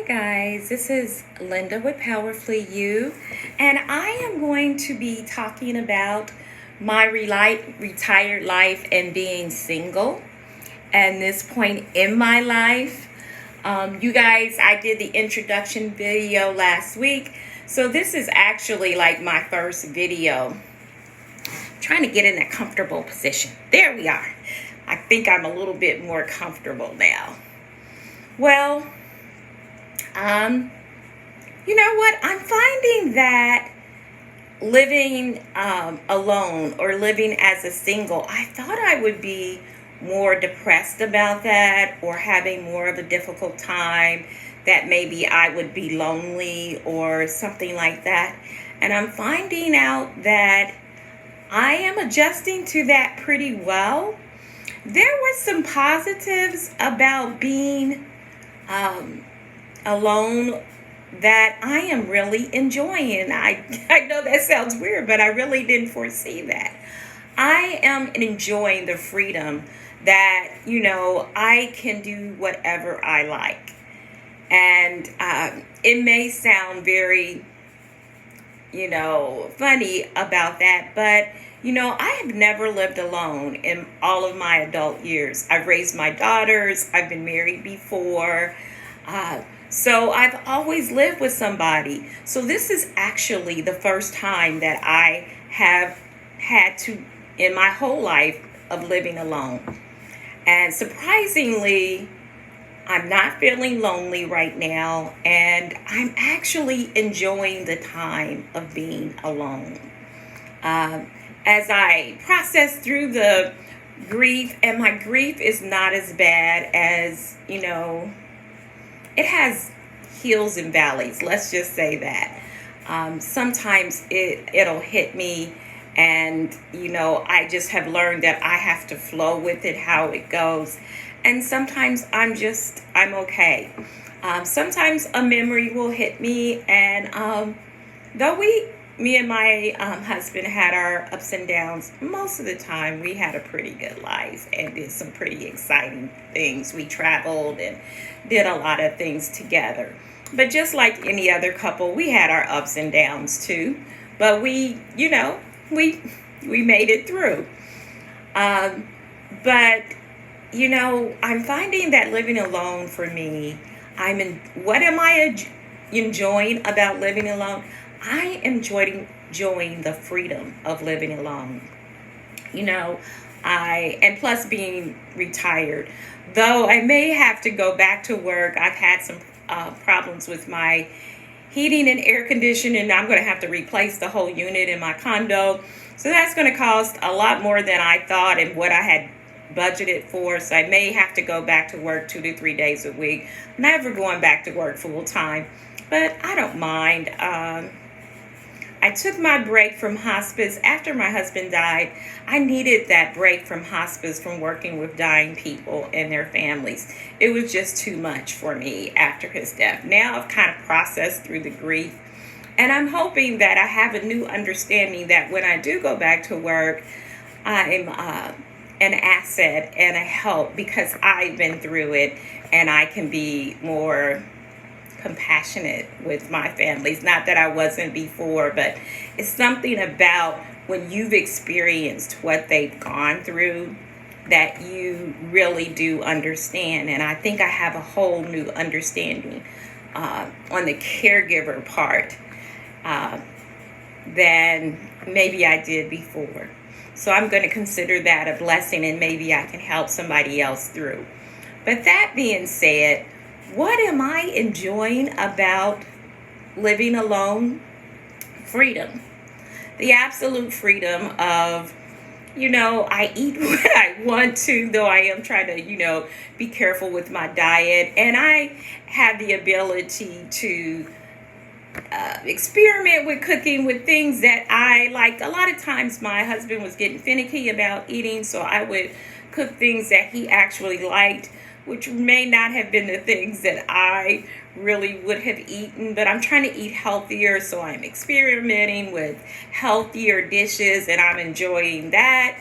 Guys, this is Linda with Powerfully You, and I am going to be talking about my retired life and being single and this point in my life. You guys, I did the introduction video last week, so this is actually like my first video. I'm trying to get in a comfortable position. There we are. I think I'm a little bit more comfortable now. Well, you know what? I'm finding that living alone or living as a single, I thought I would be more depressed about that or having more of a difficult time, that maybe I would be lonely or something like that. And I'm finding out that I am adjusting to that pretty well. There were some positives about being alone that I am really enjoying. I know that sounds weird, but I really didn't foresee that. I am enjoying the freedom that, I can do whatever I like. And it may sound very, funny about that, but, I have never lived alone in all of my adult years. I've raised my daughters. I've been married before. So I've always lived with somebody. So this is actually the first time that I have had to, in my whole life of living alone. And surprisingly, I'm not feeling lonely right now. And I'm actually enjoying the time of being alone. As I process through the grief, and my grief is not as bad as, it has hills and valleys. Let's just say that. Sometimes it'll hit me, and I just have learned that I have to flow with it, how it goes. And sometimes I'm okay. Sometimes a memory will hit me, and though me and my husband had our ups and downs, most of the time we had a pretty good life and did some pretty exciting things. We traveled and did a lot of things together. But just like any other couple, we had our ups and downs too. But we made it through. But I'm finding that living alone for me, what am I enjoying about living alone? I am enjoying the freedom of living alone. And plus being retired. Though I may have to go back to work, I've had some problems with my heating and air conditioning. I'm going to have to replace the whole unit in my condo. So that's going to cost a lot more than I thought and what I had budgeted for. So I may have to go back to work 2 to 3 days a week. Never going back to work full time, but I don't mind. I took my break from hospice after my husband died. I needed that break from hospice, from working with dying people and their families. It was just too much for me after his death. Now I've kind of processed through the grief, and I'm hoping that I have a new understanding that when I do go back to work, I'm an asset and a help because I've been through it, and I can be more compassionate with my families. Not that I wasn't before, but it's something about when you've experienced what they've gone through that you really do understand. And I think I have a whole new understanding on the caregiver part than maybe I did before. So I'm going to consider that a blessing, and maybe I can help somebody else through. But that being said, what am I enjoying about living alone? Freedom. The absolute freedom of, I eat what I want to, though I am trying to, be careful with my diet. And I have the ability to experiment with cooking with things that I like. A lot of times my husband was getting finicky about eating, so I would cook things that he actually liked, which may not have been the things that I really would have eaten, but I'm trying to eat healthier, so I'm experimenting with healthier dishes, and I'm enjoying that.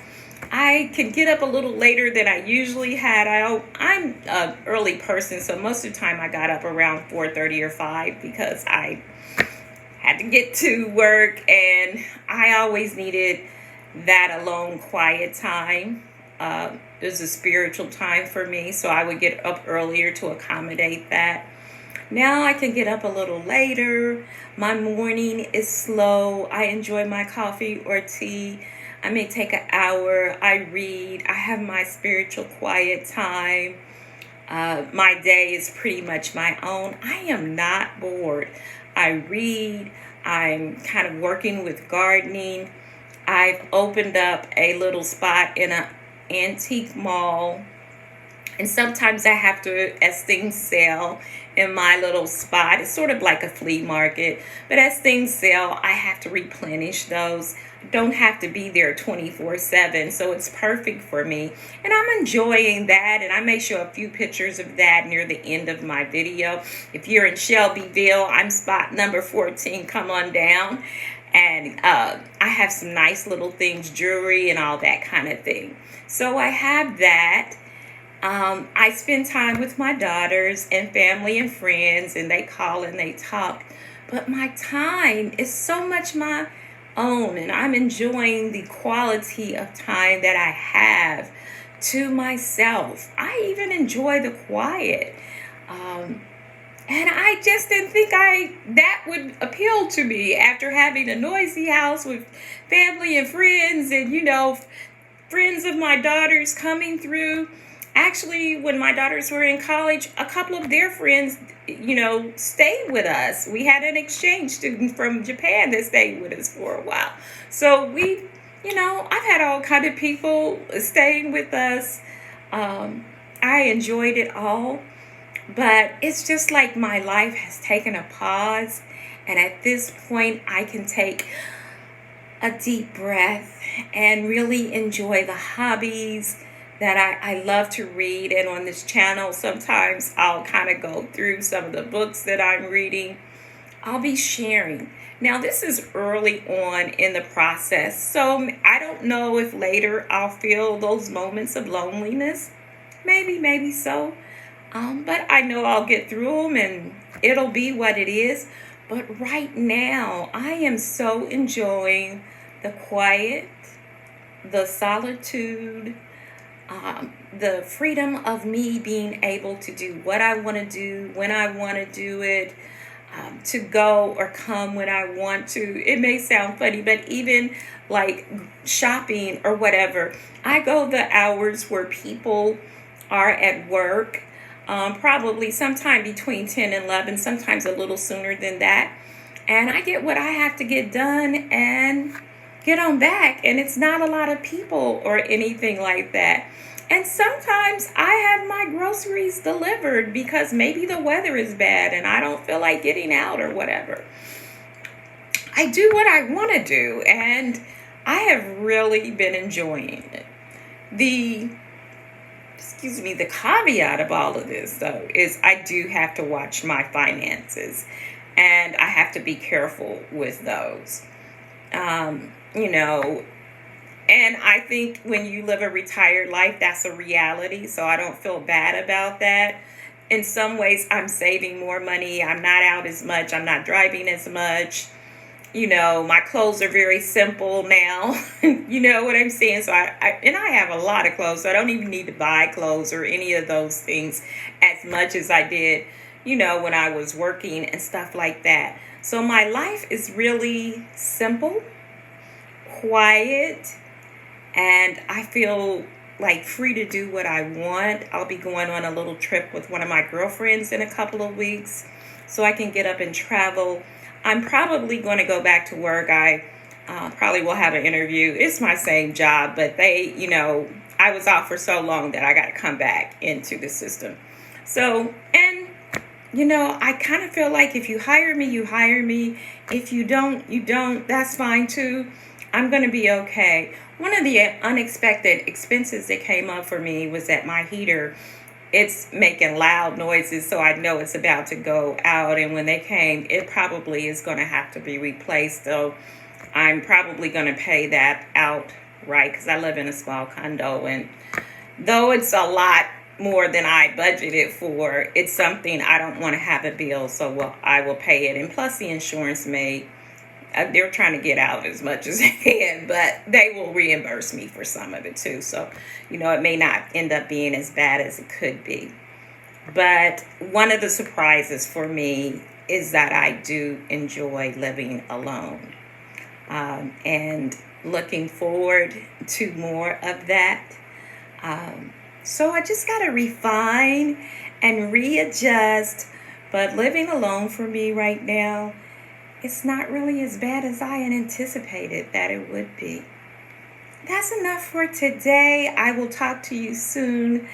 I can get up a little later than I usually had. I'm an early person, so most of the time I got up around 4:30 or 5 because I had to get to work, and I always needed that alone, quiet time. It was a spiritual time for me, so I would get up earlier to accommodate that. Now I can get up a little later. My morning is slow. I enjoy my coffee or tea. I may take an hour. I read. I have my spiritual quiet time. My day is pretty much my own. I am not bored. I read. I'm kind of working with gardening. I've opened up a little spot in an antique mall, and sometimes I have to, as things sell in my little spot, it's sort of like a flea market, but as things sell, I have to replenish those. I don't have to be there 24/7, so it's perfect for me. And I'm enjoying that, and I may show a few pictures of that near the end of my video. If you're in Shelbyville, I'm spot number 14. Come on down. And I have some nice little things, jewelry and all that kind of thing. So I have that. I spend time with my daughters and family and friends, and they call and they talk. But my time is so much my own, and I'm enjoying the quality of time that I have to myself. I even enjoy the quiet. And I just didn't think that would appeal to me after having a noisy house with family and friends, and friends of my daughters coming through. Actually, when my daughters were in college, a couple of their friends, stayed with us. We had an exchange student from Japan that stayed with us for a while. So I've had all kind of people staying with us. I enjoyed it all. But it's just like my life has taken a pause. And at this point, I can take a deep breath and really enjoy the hobbies that I love to read. And on this channel, sometimes I'll kind of go through some of the books that I'm reading. I'll be sharing. Now, this is early on in the process, so I don't know if later I'll feel those moments of loneliness. Maybe so. But I know I'll get through them, and it'll be what it is. But right now, I am so enjoying the quiet, the solitude, the freedom of me being able to do what I want to do, when I want to do it, to go or come when I want to. It may sound funny, but even like shopping or whatever, I go the hours where people are at work. Probably sometime between 10 and 11, sometimes a little sooner than that. And I get what I have to get done and get on back. And it's not a lot of people or anything like that. And sometimes I have my groceries delivered because maybe the weather is bad and I don't feel like getting out or whatever. I do what I want to do, and I have really been enjoying it. The caveat of all of this, though, is I do have to watch my finances, and I have to be careful with those. And I think when you live a retired life, that's a reality, so I don't feel bad about that. In some ways, I'm saving more money. I'm not out as much. I'm not driving as much. My clothes are very simple now. You know what I'm saying? So I have a lot of clothes, so I don't even need to buy clothes or any of those things as much as I did, when I was working and stuff like that. So my life is really simple, quiet, and I feel like free to do what I want. I'll be going on a little trip with one of my girlfriends in a couple of weeks, so I can get up and travel. I'm probably going to go back to work. I probably will have an interview. It's my same job, but I was out for so long that I got to come back into the system. So, and I kind of feel like if you hire me, you hire me. If you don't, you don't. That's fine too. I'm going to be okay. One of the unexpected expenses that came up for me was that my heater, it's making loud noises, so I know it's about to go out. And when they came, it probably is going to have to be replaced. So I'm probably going to pay that out right? Because I live in a small condo, and though it's a lot more than I budgeted for, it's something I don't want to have a bill, so I will pay it. And plus, the insurance they're trying to get out as much as they can, but they will reimburse me for some of it too. So, it may not end up being as bad as it could be. But one of the surprises for me is that I do enjoy living alone, and looking forward to more of that. So I just got to refine and readjust. But living alone for me right now, it's not really as bad as I had anticipated that it would be. That's enough for today. I will talk to you soon.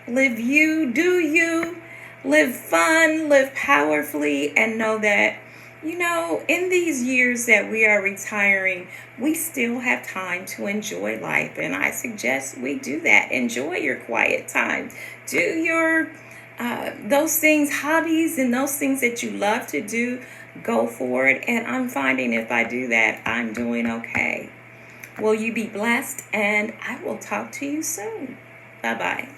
Live you, do you, live fun, live powerfully, and know that, in these years that we are retiring, we still have time to enjoy life. And I suggest we do that. Enjoy your quiet time. Do your those things, hobbies, and those things that you love to do. Go for it. And I'm finding if I do that, I'm doing okay. Will you be blessed? And I will talk to you soon. Bye-bye.